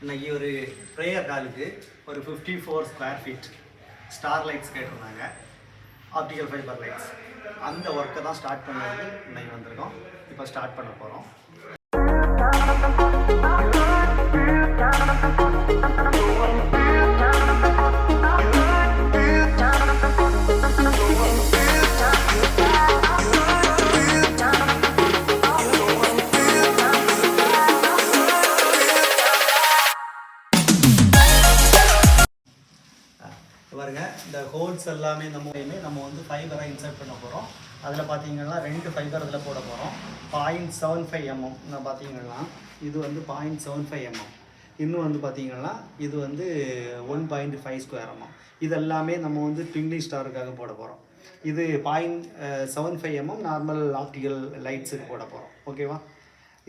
இன்னைக்கு ஒரு ப்ரேயர் காலுக்கு ஒரு 54 ஸ்கொயர் ஃபீட் ஸ்டார் லைட்ஸ் கேட்டிருந்தாங்க, ஆப்டிக்கல் ஃபைபர் லைட்ஸ். அந்த ஒர்க்கை தான் ஸ்டார்ட் பண்ணி இன்னைக்கு வந்திருக்கோம். இப்போ ஸ்டார்ட் பண்ண போகிறோம். பாருங்க, இந்த ஹோல்ஸ் எல்லாமே நம்ம வந்து ஃபைபரை இன்சர்ட் பண்ண போகிறோம். அதில் பார்த்தீங்கன்னா 2 ஃபைபர் இதில் போட போகிறோம். 0.75 mm பார்த்தீங்கன்னா இது வந்து 0.75 mm. இன்னும் வந்து பார்த்தீங்கன்னா இது வந்து 1.5 ஸ்கொயர் mm. இதெல்லாமே நம்ம வந்து ட்விங்க்லிங் ஸ்டாருக்காக போட போகிறோம். இது 0.75 mm நார்மல் ஆப்டிக்கல் லைட்ஸுக்கு போட போகிறோம். ஓகேவா?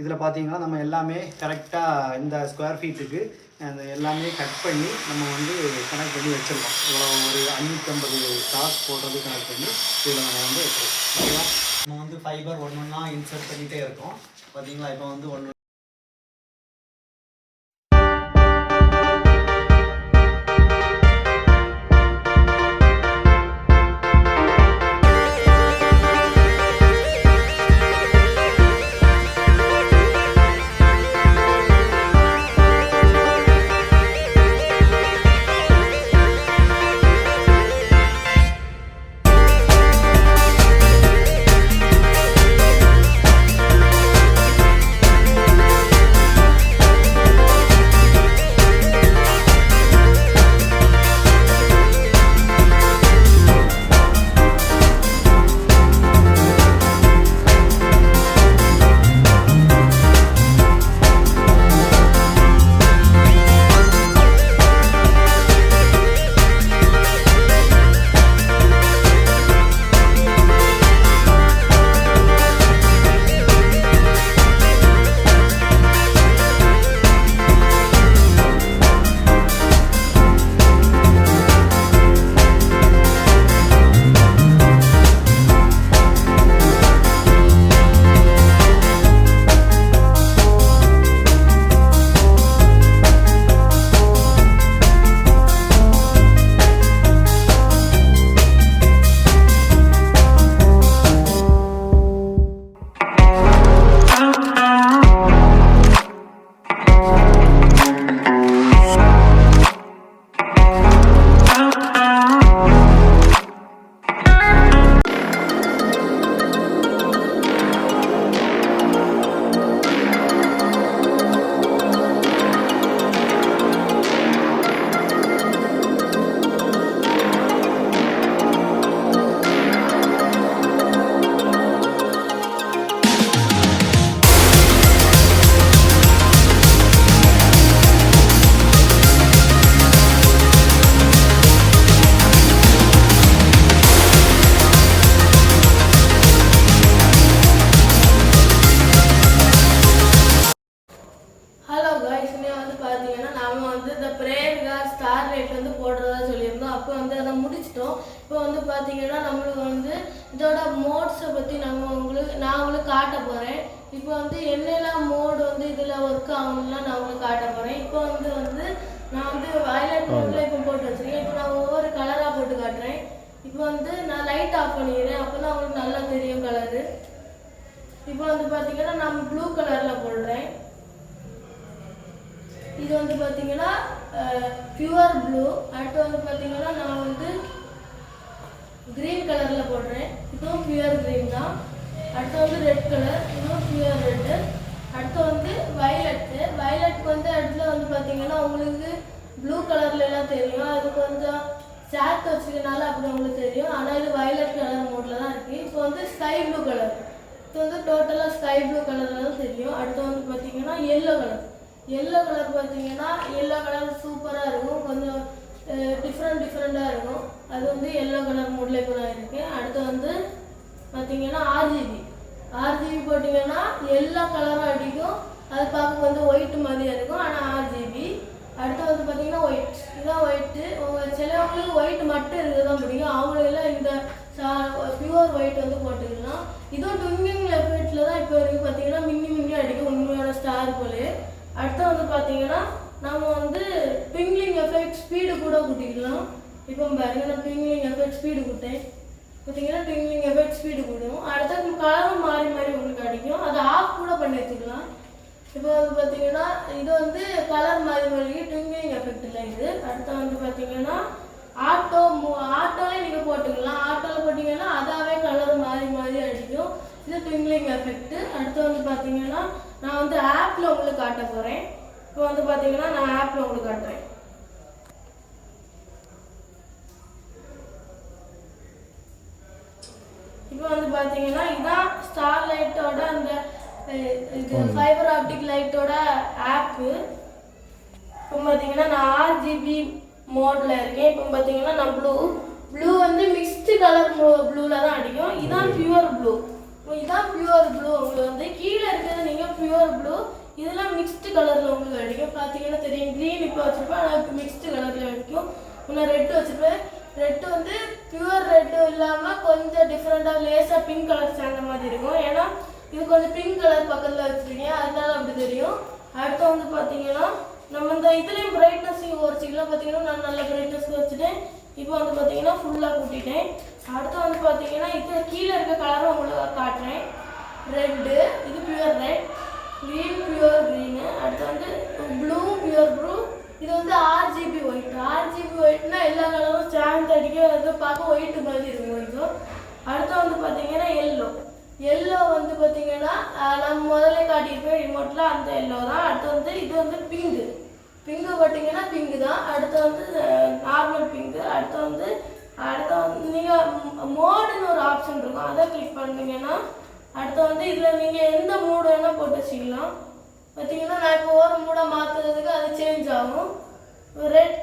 இதில் பார்த்தீங்கன்னா நம்ம எல்லாமே கரெக்டாக இந்த ஸ்கொயர் ஃபீட்டுக்கு அந்த எல்லாமே கட் பண்ணி நம்ம வந்து கனெக்ட் பண்ணி வச்சிருக்கோம். இவ்வளோ ஒரு 550 ஸ்டார்ஸ் போடுறது கனெக்ட் பண்ணி இதில் நம்ம வந்து வச்சுருக்கோம். ஓகேவா? நம்ம வந்து ஃபைபர் ஒன்று ஒன்றா இன்சர்ட் பண்ணிகிட்டே இருக்கோம். பார்த்தீங்களா, இப்போ வந்து ஒன்று முடிச்சிட்டோம். இப்போ வந்து பார்த்தீங்கன்னா நம்மளுக்கு வந்து இதோட மோட்ஸை பற்றி நான் உங்களுக்கு காட்ட போகிறேன். இப்போ வந்து என்னெல்லாம் மோடு வந்து இதில் ஒர்க் ஆகணும்லாம் நான் உங்களுக்கு காட்ட போகிறேன். இப்போ வந்து நான் வந்து வயலட் மோடில் இப்போ போட்டு வச்சுருக்கேன். இப்போ நான் ஒவ்வொரு கலராக போட்டு காட்டுறேன். இப்போ வந்து நான் லைட் ஆஃப் பண்ணிக்கிறேன், அப்போ தான் உங்களுக்கு நல்லா தெரியும் கலரு. இப்போ வந்து பார்த்தீங்கன்னா நான் ப்ளூ கலரில் போடுறேன். இது வந்து பார்த்தீங்கன்னா பியூர் ப்ளூ. அடுத்து வந்து பார்த்தீங்கன்னா நான் வந்து கிரீன் கலரில் போடுறேன். இதுவும் பியூர் கிரீன் தான். அடுத்து வந்து ரெட் கலர், இதுவும் பியூர் ரெட்டு. அடுத்து வந்து வயலட்டுக்கு வந்து இடத்துல வந்து பார்த்தீங்கன்னா உங்களுக்கு ப்ளூ கலர்ல எல்லாம் தெரியும், அது கொஞ்சம் சேர்த்து வச்சுக்கனால அப்படி உங்களுக்கு தெரியும். ஆனால் இது வயலட் கலர் மோடில் தான் இருக்குது. இப்போ வந்து ஸ்கை ப்ளூ கலர், இது வந்து டோட்டலாக ஸ்கை ப்ளூ கலரில் தான் தெரியும். அடுத்து வந்து பார்த்தீங்கன்னா எல்லோ கலர் பார்த்தீங்கன்னா எல்லோ கலர் சூப்பராக இருக்கும், கொஞ்சம் டிஃப்ரெண்ட்டாக இருக்கும். அது வந்து எல்லோ கலர் மோடில் இப்போ நான் இருக்கேன். அடுத்து வந்து பார்த்தீங்கன்னா ஆர்ஜிபி போட்டிங்கன்னா எல்லா கலரும் அடிக்கும், அது பார்க்க வந்து ஒயிட் மாதிரியாக இருக்கும், ஆனால் ஆர்ஜிபி. அடுத்து வந்து பார்த்தீங்கன்னா ஒயிட், இதுதான் ஒயிட்டு. சிலவங்களுக்கு ஒயிட் மட்டும் இருக்க தான் பிடிக்கும், அவங்களெல்லாம் இந்த பியூர் ஒயிட் வந்து போட்டுக்கலாம். இதுவும் ட்விங்கிங் எஃபெக்டில் தான் இப்போ வரைக்கும் பார்த்தீங்கன்னா மின்னி அடிக்கும் உண்மையான ஸ்டார் போலே. அடுத்து வந்து பார்த்தீங்கன்னா நம்ம வந்து பிங்லிங் எஃபெக்ட் ஸ்பீடு கூட கூட்டிக்கலாம். இப்போ பாருங்க நான் பிங்லிங் எஃபெக்ட் ஸ்பீடு கூட்டேன். பார்த்தீங்கன்னா பிங்லிங் எஃபெக்ட் ஸ்பீடு கூடும். அடுத்தது கலரும் மாறி மாறி உங்களுக்கு கிடைக்கும். அதை ஆஃப் கூட பண்ணி வச்சுக்கலாம். இப்போ வந்து பார்த்தீங்கன்னா இது வந்து கலர் மாறி மாறி ட்விங்கிங் எஃபெக்ட் இல்லை இது. அடுத்து வந்து பார்த்தீங்கன்னா ஆட்டோலே நீங்கள் போட்டுக்கலாம். ஆட்டோவில் போட்டிங்கன்னா அதாவே கலர் மாறி மாறி அடிக்கும். இது ட்விங்கிங் எஃபெக்ட். அடுத்து வந்து பார்த்தீங்கன்னா நான் வந்து ஆப்பில் உங்களுக்கு காட்ட போகிறேன். இப்போ வந்து பார்த்தீங்கன்னா நான் ஆப்பில் உங்களுக்கு காட்டுறேன். இப்போ வந்து பார்த்தீங்கன்னா இதான் ஸ்டார் லைட்டோட அந்த இது ஃபைபர் ஆப்டிக் லைட்டோட ஆப்பு. இப்போ பார்த்தீங்கன்னா நான் RGB மோடில் இருக்கேன். இப்போ பார்த்தீங்கன்னா நான் ப்ளூ வந்து மிக்ஸ்டு கலர் ப்ளூவில் தான் அடிக்கும். இதான் பியூர் ப்ளூ. இதான் பியூர் ப்ளூ. உங்களுக்கு வந்து கீழே இருக்கிறது நீங்கள் பியூர் ப்ளூ, இதெல்லாம் மிக்ஸ்டு கலரில் உங்களுக்கு அடிக்கும். பார்த்தீங்கன்னா தெரியும். க்ரீன் இப்போ வச்சுருப்பேன், ஆனால் மிக்ஸ்டு கலரில் அடிக்கும். நான் ரெட்டு வச்சுருப்பேன். ரெட்டு வந்து பியூர் ரெட்டு இல்லாமல் கொஞ்சம் டிஃப்ரெண்ட்டாக லேசாக பிங்க் கலர் சேர்ந்த மாதிரி இருக்கும். ஏன்னா இது கொஞ்சம் பிங்க் கலர் பக்கத்தில் வச்சுருக்கீங்க, அதனால அப்படி தெரியும். அடுத்து வந்து பார்த்தீங்கன்னா நம்ம இந்த இதுலேயும் பிரைட்னஸையும் குறைச்சிக்கலாம். பார்த்தீங்கன்னா நான் நல்ல பிரைட்னஸ் வச்சுட்டேன். இப்போ வந்து பார்த்தீங்கன்னா ஃபுல்லாக கூட்டிட்டேன். அடுத்து வந்து பார்த்தீங்கன்னா இது கீழே இருக்க கலரும் உங்களுக்கு காட்டுறேன். ரெட்டு, இது pure red, green pure green. அடுத்து வந்து ப்ளூ பியூர் ப்ளூ. இது வந்து RGB ஒயிட். RGB ஒயிட்னா எல்லா கலரும் சேர்ந்து அடிக்கும். அது பார்க்க ஒயிட்டு மாதிரி இருக்கும் கொஞ்சம். அடுத்து வந்து பார்த்தீங்கன்னா எல்லோ வந்து பார்த்தீங்கன்னா நம்ம முதல்ல காட்டியிருப்பேன் ரிமோட்டில், அந்த எல்லோ தான். அடுத்து வந்து இது வந்து பிங்கு பார்த்தீங்கன்னா பிங்கு தான். அடுத்து வந்து நார்மல் பிங்கு. அடுத்து வந்து நீங்கள் மோடுன்னு ஒரு ஆப்ஷன் இருக்கும், அதை கிளிக் பண்ணீங்கன்னா அடுத்து வந்து இதில் நீங்கள் எந்த மூடு வேணால் போட்டு வச்சுக்கலாம். பார்த்தீங்கன்னா நான் இப்போ ஒரு மூடை மாற்றுறதுக்கு அது சேஞ்ச் ஆகும். ரெட்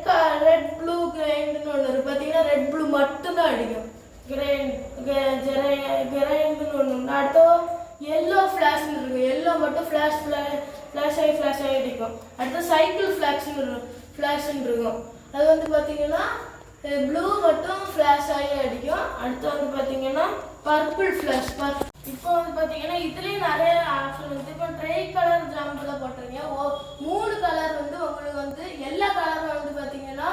ப்ளூ கிரைண்டுன்னு ஒன்று இருக்குது. பார்த்தீங்கன்னா ரெட் ப்ளூ மட்டும்தான் அடிக்கும். கிரைண்டுன்னு ஒன்று உண்டு. அடுத்து எல்லோ ஃப்ளாஷ்னு இருக்கும். எல்லோ மட்டும் ஃப்ளாஷ் ஆகி அடிக்கும். அடுத்து சைக்கிள் ஃப்ளாஷ்னு இருக்கும். அது வந்து பார்த்தீங்கன்னா ப்ளூ மட்டும் ஃப்ளாஷ் ஆகி அடிக்கும். அடுத்து வந்து பார்த்தீங்கன்னா பர்பிள் ஃப்ளாஷ். இப்போ வந்து பார்த்தீங்கன்னா இதுலேயும் நிறைய ஆப்ஷன் வந்து இப்போ ட்ரை கலர் ஜம்பில் போட்டுருங்க. 3 கலர் வந்து உங்களுக்கு வந்து எல்லா கலரும் வந்து பார்த்தீங்கன்னா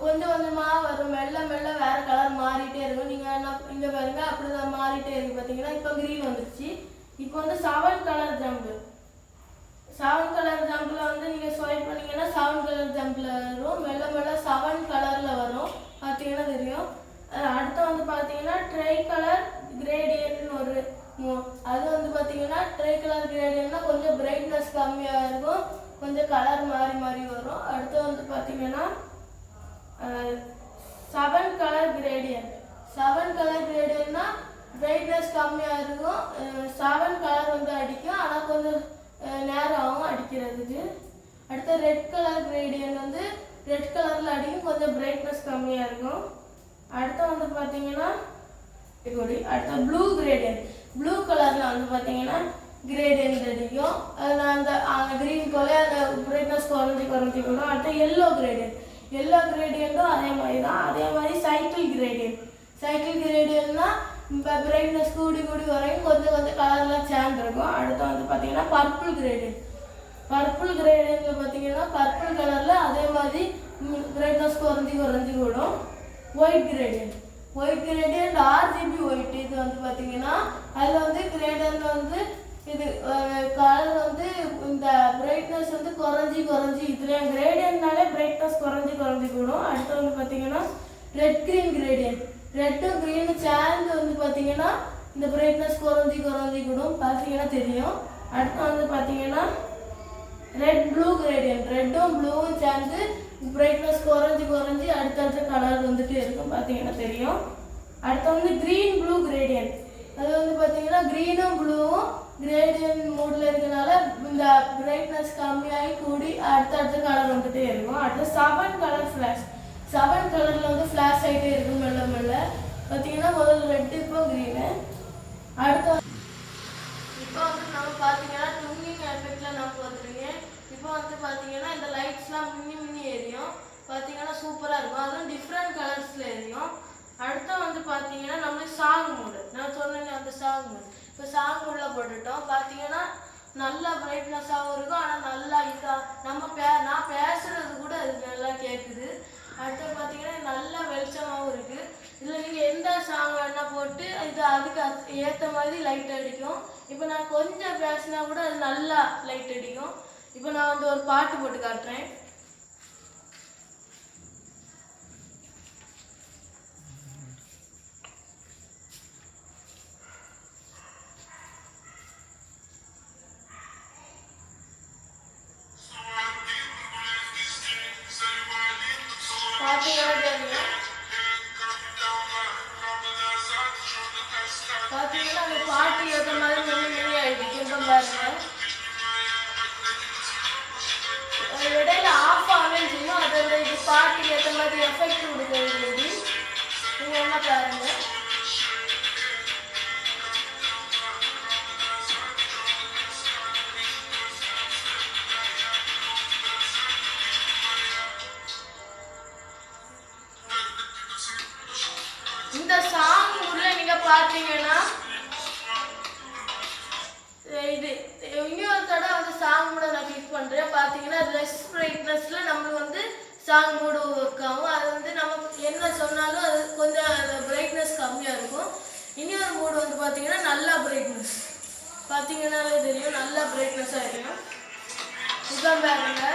கொஞ்சம் கொஞ்சமாக வரும். மெல்ல வேறு கலர் மாறிட்டே இருக்கும். நீங்கள் என்ன இங்கே பாருங்க, அப்படி தான் மாறிட்டே இருக்கு. பார்த்தீங்கன்னா இப்போ க்ரீன் வந்துருச்சு. இப்போ வந்து 7 கலர் ஜம்பு. 7 கலர் ஜம்பில் வந்து நீங்கள் ஸ்வைப் பண்ணிங்கன்னா 7 கலர் ஜம்பில் வரும். மெல்ல 7 கலரில் வரும். பார்த்தீங்கன்னா தெரியும். அடுத்து வந்து பார்த்தீங்கன்னா ட்ரை கலர் கிரேடியன்ட்னு ஒரு அது வந்து பார்த்தீங்கன்னா ட்ரை கலர் கிரேடியன்ட்னா கொஞ்சம் பிரைட்னஸ் கம்மியாக இருக்கும், கொஞ்சம் கலர் மாறி வரும். அடுத்து வந்து பார்த்தீங்கன்னா 7 கலர் கிரேடியன்ட். 7 கலர் கிரேடியன்ட்னா பிரைட்னஸ் கம்மியாக இருக்கும், 7 கலர் வந்து அடிக்கும், ஆனால் கொஞ்சம் நேரம் ஆகும் அடிக்கிறதுக்கு. அடுத்து ரெட் கலர் கிரேடியன்ட் வந்து ரெட் கலரில் அடிக்கும், கொஞ்சம் பிரைட்னஸ் கம்மியாக இருக்கும். அடுத்து வந்து பார்த்தீங்கன்னா அடுத்த ப்ளூ கிரேடியன்ட். ப்ளூ கலரில் வந்து பார்த்தீங்கன்னா கிரேடியன்ட் அடிக்கும். அந்த க்ரீன் போல அந்த பிரைட்னஸ் குறைஞ்சி கூட. அடுத்து எல்லோ கிரேடியண்ட்டும் அதே மாதிரி தான். அதே மாதிரி சைக்கிள் கிரேடியன்ட்னா இப்போ பிரைட்னஸ் கூடி வரையும் கொஞ்சம் கலர்லாம் சேர்ந்துருக்கும். அடுத்து வந்து பார்த்தீங்கன்னா பர்பிள் கிரேடியன்ட்ல பார்த்தீங்கன்னா பர்பிள் கலரில் அதே மாதிரி பிரைட்னஸ் குறைஞ்சி கூடும். White gradient RGB white. இது வந்து பார்த்தீங்கன்னா அதில் வந்து கிரேடியன்ட் வந்து இது கலர் வந்து இந்த பிரைட்னஸ் வந்து குறைஞ்சி இதுல கிரேடியன்ட்னாலே பிரைட்னஸ் குறைஞ்சி கூடும். அடுத்து வந்து பார்த்தீங்கன்னா ரெட் க்ரீன் கிரேடியன்ட். ரெட்டும் க்ரீனும் சேர்ந்து வந்து பார்த்தீங்கன்னா இந்த பிரைட்னஸ் குறைஞ்சி கூடும், பார்த்தீங்கன்னா தெரியும். அடுத்து வந்து பார்த்தீங்கன்னா ரெட் ப்ளூ கிரேடியன்ட். ரெட்டும் ப்ளூவும் சேர்ந்து பிரைட்னஸ் குறைஞ்சி அடுத்தடுத்த கலர் வந்துட்டு இருக்கும், பார்த்தீங்கன்னா தெரியும். அடுத்து வந்து க்ரீன் ப்ளூ கிரேடியன்ட். அது வந்து பார்த்தீங்கன்னா க்ரீனும் ப்ளூவும் கிரேடியன்ட் மூடில் இருக்கனால இந்த பிரைட்னஸ் கம்மியாகி கூடி அடுத்தடுத்த கலர் வந்துட்டே இருக்கும். அடுத்து 7 கலர் ஃப்ளாஷ். 7 கலரில் வந்து ஃப்ளாஷ் ஆகிட்டே இருக்கும் மெல்ல. பார்த்தீங்கன்னா முதல்ல ரெட்டு, இப்போ க்ரீனு. அடுத்து இப்போ வந்து நம்ம பார்த்தீங்கன்னா ட்விங்கிங் எஃபெக்டில் நம்ம வந்துருங்க. இப்போ வந்து பார்த்தீங்கன்னா இந்த லைட்ஸ்லாம் மின்னி எரியும், பார்த்தீங்கன்னா சூப்பராக இருக்கும். அதுவும் டிஃப்ரெண்ட் கலர்ஸில் எரியும். அடுத்து வந்து பார்த்தீங்கன்னா நம்ம சாங் மூடு, நான் சொன்னேன் அந்த சாங் மூடு. இப்போ சாங் மூடில் போட்டுட்டோம். பார்த்தீங்கன்னா நல்லா பிரைட்னஸாகவும் இருக்கும். ஆனால் நல்லா நான் பேசுறது கூட அது நல்லா கேட்குது. அடுத்து பார்த்தீங்கன்னா நல்லா வெளிச்சமாகவும் இருக்குது. இதில் நீங்கள் எந்த சாங் வேணால் போட்டு இது அதுக்கு ஏற்ற மாதிரி லைட் அடிக்கும். இப்போ நான் கொஞ்சம் பேசினா கூட அது நல்லா லைட் அடிக்கும். இப்போ நான் வந்து ஒரு பாட்டு போட்டு காட்டுறேன். பார்த்தீங்கன்னா அந்த பாட்டு ஏற்ற மாதிரி மின்னி ஆகிடுச்சு. பாருங்க இடையில ஆஃப் ஆகவே செய்யும். அதோட இது பாட்டுக்கு ஏற்ற மாதிரி எஃபெக்ட் கொடுக்குறது. நீங்கள் என்ன பாருங்க. இந்த சாங் உள்ள நீங்க பாத்தீங்கன்னா இது இன்னொரு தடவை வந்து சாங் கூட நான் கிளிக் பண்றேன். பாத்தீங்கன்னா லெஸ் பிரைட்னஸ்ல நம்மளுக்கு வந்து சாங் கூட ஒர்க் ஆகும். அது வந்து நமக்கு என்ன சொன்னாலும் அது கொஞ்சம் பிரைட்னஸ் கம்மியா இருக்கும். இன்னொரு மூடு வந்து பாத்தீங்கன்னா நல்லா பிரைட்னஸ் பாத்தீங்கன்னாலே தெரியும், நல்லா பிரைட்னஸா இருக்கும். இதான் பாருங்க,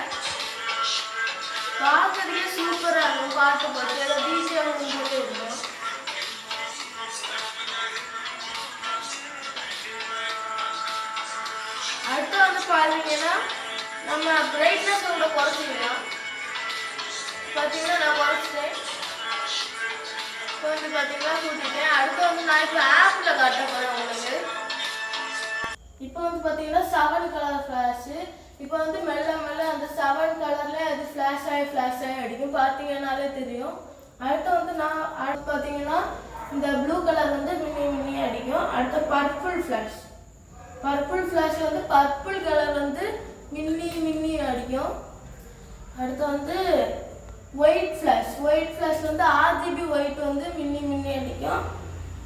பார்க்கறதுக்கே சூப்பரா இருக்கும். பாட்டு போட்டு ஏதாவது ஈஸியாக போட்டு இருக்கும். அடுத்து வந்து பார்த்தீங்கன்னா நம்ம பிரைட்னஸ் கூட குறைச்சிக்கலாம். பார்த்தீங்கன்னா நான் குறைச்சிட்டேன். இப்போ வந்து பார்த்தீங்கன்னா கூட்டிட்டேன். அடுத்து வந்து நான் இப்போ ஆப்பில் காட்ட போகிறேன் உங்களுக்கு. இப்போ வந்து பார்த்தீங்கன்னா 7 கலர் ஃப்ளாஷு. இப்போ வந்து மெல்ல மெல்ல அந்த 7 கலரில் அது ஃப்ளாஷ் ஆகி அடிக்கும். பார்த்தீங்கன்னாலே தெரியும். அடுத்து வந்து அடுத்து பார்த்தீங்கன்னா இந்த ப்ளூ கலர் வந்து மின்னி அடிக்கும். அடுத்து பர்பிள் ஃப்ளாஷ் வந்து பர்பிள் கலர் வந்து மின்னி அடிக்கும். அடுத்து வந்து ஒயிட் ஃப்ளாஷ் வந்து RGB ஒயிட் வந்து மின்னி அடிக்கும்.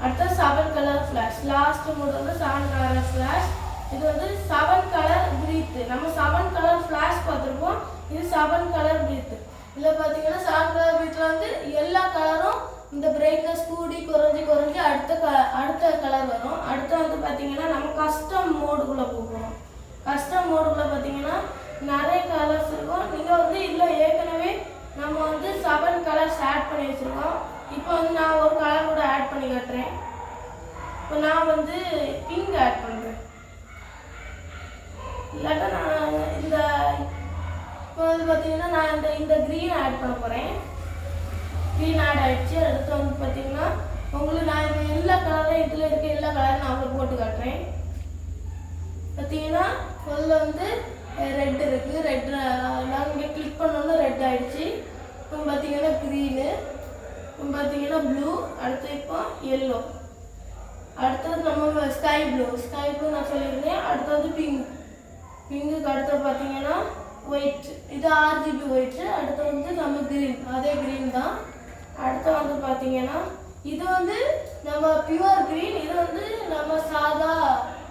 அடுத்து 7 கலர் ஃப்ளாஷ். லாஸ்ட் மூடு வந்து 7 கலர் ஃப்ளாஷ். இது வந்து 7 கலர் பிரீத். நம்ம 7 கலர் ஃப்ளாஷ் பார்த்துருப்போம். இது 7 கலர் பிரீத். இதில் பார்த்தீங்கன்னா 7 கலர் பிரீத்தில் வந்து எல்லா கலரும் இந்த பிரைட்னஸ் கூடி குறைஞ்சி அடுத்த கலர் வரும். அடுத்து வந்து பார்த்தீங்கன்னா நம்ம கஸ்டம் மோடுக்குள்ளே போகிறோம். கஸ்டம் மோடுக்குள்ளே பார்த்தீங்கன்னா நிறைய கலர்ஸ் இருக்கும். நீங்கள் வந்து இதில் ஏற்கனவே நம்ம வந்து 7 கலர்ஸ் ஆட் பண்ணி வச்சுருக்கோம். இப்போ வந்து நான் ஒரு கலர் கூட ஆட் பண்ணி காட்டுறேன். இப்போ நான் வந்து பிங்க் ஆட் பண்ணுறேன். இல்லாட்டா நான் இப்போ வந்து பார்த்தீங்கன்னா நான் இந்த க்ரீன் ஆட் பண்ண போகிறேன். க்ரீன் ஆட் ஆகிடுச்சு. அடுத்து வந்து பார்த்தீங்கன்னா உங்களுக்கு நான் இந்த எல்லா கலரும் இதில் இருக்க எல்லா கலரும் நான் உங்களுக்கு போட்டு காட்டுறேன். பார்த்தீங்கன்னா முதல்ல வந்து ரெட் இருக்குது. ரெட் நாங்கள் இங்கே கிளிக் பண்ணோன்னா ரெட் ஆகிடுச்சு. இப்போ பார்த்தீங்கன்னா க்ரீனு, இப்போ பார்த்தீங்கன்னா ப்ளூ, அடுத்து இப்போ எல்லோ, அடுத்தது நம்ம ஸ்கை ப்ளூ நான் சொல்லியிருந்தேன். அடுத்து வந்து பிங்குக்கு அடுத்து பார்த்தீங்கன்னா ஒயிட், இது RGB ஒயிட்டு. அடுத்து வந்து நம்ம க்ரீன், அதே க்ரீன் தான். அடுத்து வந்து பார்த்தீங்கன்னா இது வந்து நம்ம பியூர் க்ரீன், இது வந்து நம்ம சாதா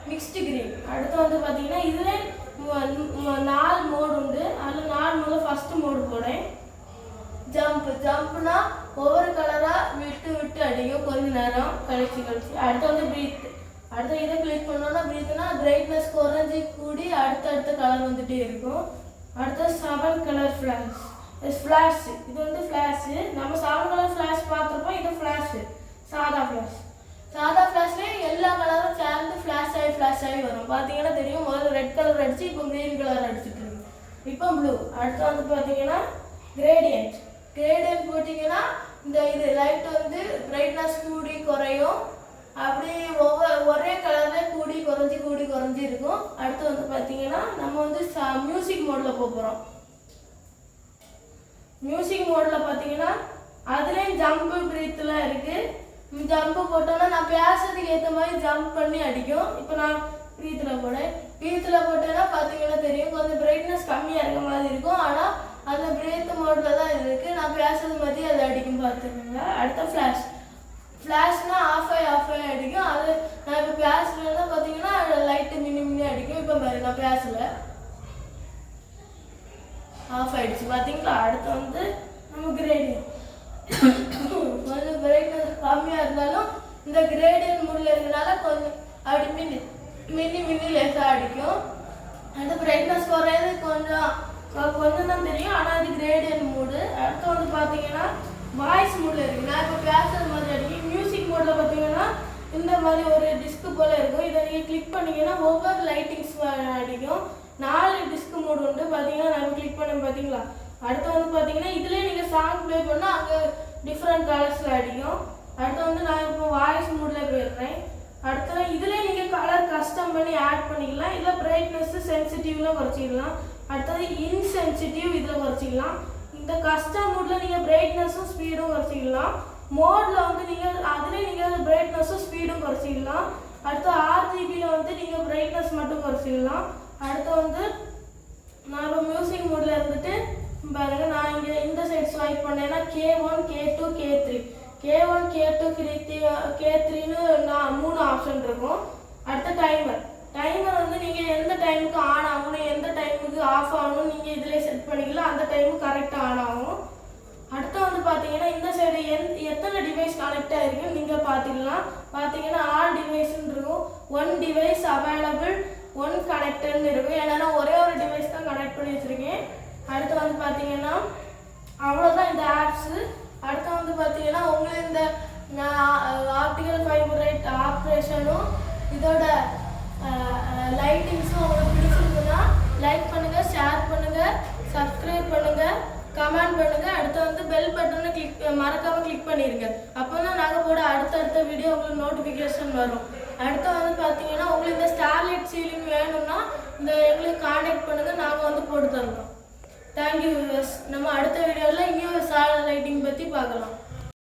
மிக்ஸ்டு க்ரீன். அடுத்து வந்து பார்த்தீங்கன்னா இதில் 4 மோடு உண்டு. அதில் 4 மோடில் ஃபஸ்ட்டு மோடு போடேன் ஜம்ப்னா ஒவ்வொரு கலராக விட்டு அடிக்கும் கொஞ்ச நேரம் கழிச்சு. அடுத்து வந்து ப்ரீத். அடுத்து இதை கிளிக் பண்ணோன்னா ப்ரீத்னா பிரைட்னஸ் குறைஞ்சி கூடி அடுத்த கலர் வந்துகிட்டே இருக்கும். அடுத்து 7 கலர் ஃப்ளாஷ். இது வந்து ஃப்ளாஷு. நம்ம 7 கலர் ஃப்ளாஷ் பார்த்துருப்போம். இது ஃப்ளாஷு, சாதா ஃப்ளாஷ்லேயே எல்லா கலரும் சேர்ந்து ஃப்ளாஷ் ஆகி வரும். பார்த்தீங்கன்னா தெரியும். முதல்ல ரெட் கலர் அடிச்சு இப்போ க்ரீன் கலர் அடிச்சுட்டு இருக்கு. இப்போ ப்ளூ. அடுத்து வந்து பார்த்தீங்கன்னா கிரேடியன்ட் போட்டிங்கன்னா இந்த இது லைட் வந்து பிரைட்னஸ் கூடி குறையும். அப்படி ஒரே கலரில் கூடி குறைஞ்சி இருக்கும். அடுத்து வந்து பார்த்தீங்கன்னா நம்ம வந்து மியூசிக் மோடில் போகிறோம். மியூசிக் மோடில் பார்த்தீங்கன்னா அதுலேயும் ஜம்ப்பு ப்ரீத்லாம் இருக்குது. ஜம்ப்பு போட்டோன்னா நான் பேசுறதுக்கு ஏற்ற மாதிரி ஜம்ப் பண்ணி அடிக்கும். இப்போ நான் ப்ரீத்தில் போட்டேன்னா பார்த்தீங்கன்னா தெரியும் கொஞ்சம் பிரைட்னஸ் கம்மியாக இருக்க மாதிரி இருக்கும். ஆனால் அந்த பிரேத் மோடில் தான் இருக்குது. நான் பேசுறது மாதிரி அது அடிக்கும் பார்த்துக்கோங்க. அடுத்த ஃப்ளாஷ்னா ஆஃப் ஆகி அடிக்கும். அது நான் இப்போ பேசலன்னா பார்த்தீங்கன்னா லைட்டு மினி மினி அடிக்கும். இப்போ பாரு நான் பேசல ஆஃப் ஆயிடுச்சு பார்த்தீங்களா. அடுத்து வந்து நம்ம கிரேடியன்ட் கொஞ்சம் பிரைட்னஸ் கம்மியாக இருந்தாலும் இந்த கிரேடியன்ட் முள்ள இருக்கிறனால கொஞ்சம் அப்படி மினி மினி மினி லேசாக அடிக்கும். அந்த பிரைட்னஸ் குறையாது கொஞ்சம் தான் தெரியும், ஆனால் அது கிரேடியன்ட் மூடு. அடுத்து வந்து பார்த்தீங்கன்னா வாய்ஸ் மூடில் இருக்குது. நான் இப்போ பேசுகிற மாதிரி அடிக்கும். மியூசிக் மோடில் பார்த்தீங்கன்னா இந்த மாதிரி ஒரு டிஸ்க் போல் இருக்கும். இதை நீங்கள் கிளிக் பண்ணிங்கன்னா ஒவ்வொரு லைட்டிங்ஸ் அடிக்கும். 4 டிஸ்க் மோடு உண்டு பார்த்தீங்கன்னா. நான் கிளிக் பண்ண பார்த்தீங்களா. அடுத்து வந்து பார்த்தீங்கன்னா இதுலேயே நீங்கள் சாங் ப்ளே பண்ணால் அங்கே டிஃப்ரெண்ட் கலர்ஸில் அடிக்கும். அடுத்து வந்து நான் இப்போ வாய்ஸ் மூடில் போயிடுறேன். அடுத்து இதுலேயே நீங்கள் கலர் கஸ்டம் பண்ணி ஆட் பண்ணிக்கலாம். இதில் பிரைட்னஸ்ஸு சென்சிட்டிவ்லாம் குறைச்சிக்கலாம். அடுத்தது இன்சென்சிட்டிவ் இதில் குறைச்சிக்கலாம். இந்த கஸ்டம் மோடில் நீங்கள் பிரைட்னஸும் ஸ்பீடும் குறைச்சிக்கலாம். மோடில் வந்து நீங்கள் பிரைட்னஸும் ஸ்பீடும் குறைச்சிக்கலாம். அடுத்து RGBயில் வந்து நீங்கள் பிரைட்னஸ் மட்டும் குறைச்சிக்கலாம். அடுத்து வந்து நான் இப்போ மியூசிக் மோடில் இருந்துட்டு பாருங்க, நான் இங்கே இந்த சைட் ஸ்வைப் பண்ணேன்னா K1 K2 K3 K1 K2 K3ன்னு 3 option இருக்கும். அடுத்த டைமர் வந்து நீங்கள் எந்த டைமுக்கு ஆன் ஆகணும் எந்த டைமுக்கு ஆஃப் ஆகணும் நீங்கள் இதிலே செட் பண்ணிக்கலாம். அந்த டைமுக்கு கரெக்டாக ஆன் ஆகும். அடுத்து வந்து பார்த்தீங்கன்னா இந்த சைடு எத்தனை டிவைஸ் கனெக்ட் ஆகிருக்குன்னு நீங்கள் பார்த்துக்கலாம். பார்த்தீங்கன்னா ஆல் டிவைஸ்ன்னு இருக்கும். 1 டிவைஸ் அவைலபிள் 1 கனெக்டட்னு இருக்கும். ஏன்னா ஒரே ஒரு டிவைஸ் தான் கனெக்ட் பண்ணி வச்சுருக்கேன். அடுத்து வந்து பார்த்தீங்கன்னா அவ்வளோதான் இந்த ஆப்ஸு. அடுத்து வந்து பார்த்தீங்கன்னா உங்களுக்கு இந்த ஆப்டிக்கல் ஃபைபர் லைட் ஆப்ரேஷனும் இதோட லைட்டிங்ஸும் உங்களுக்கு பிடிச்சிருக்குன்னா லைக் பண்ணுங்கள், ஷேர் பண்ணுங்கள், சப்ஸ்கிரைப் பண்ணுங்கள், கமெண்ட் பண்ணுங்கள். அடுத்து வந்து பெல் பட்டனை மறக்காமல் கிளிக் பண்ணிடுங்க. அப்போ தான் நாங்கள் போட அடுத்தடுத்த வீடியோ உங்களுக்கு நோட்டிஃபிகேஷன் வரும். அடுத்து வந்து பார்த்தீங்கன்னா உங்களுக்கு இந்த ஸ்டார்லைட் சீலிங் வேணும்னா எங்களுக்கு காண்டாக்ட் பண்ணுங்கள், நாங்கள் வந்து போட்டு தருவோம். Thank you viewers. நம்ம அடுத்த வீடியோவில் இன்னும் ஸ்டார் லைட்டிங் பற்றி பார்க்கலாம்.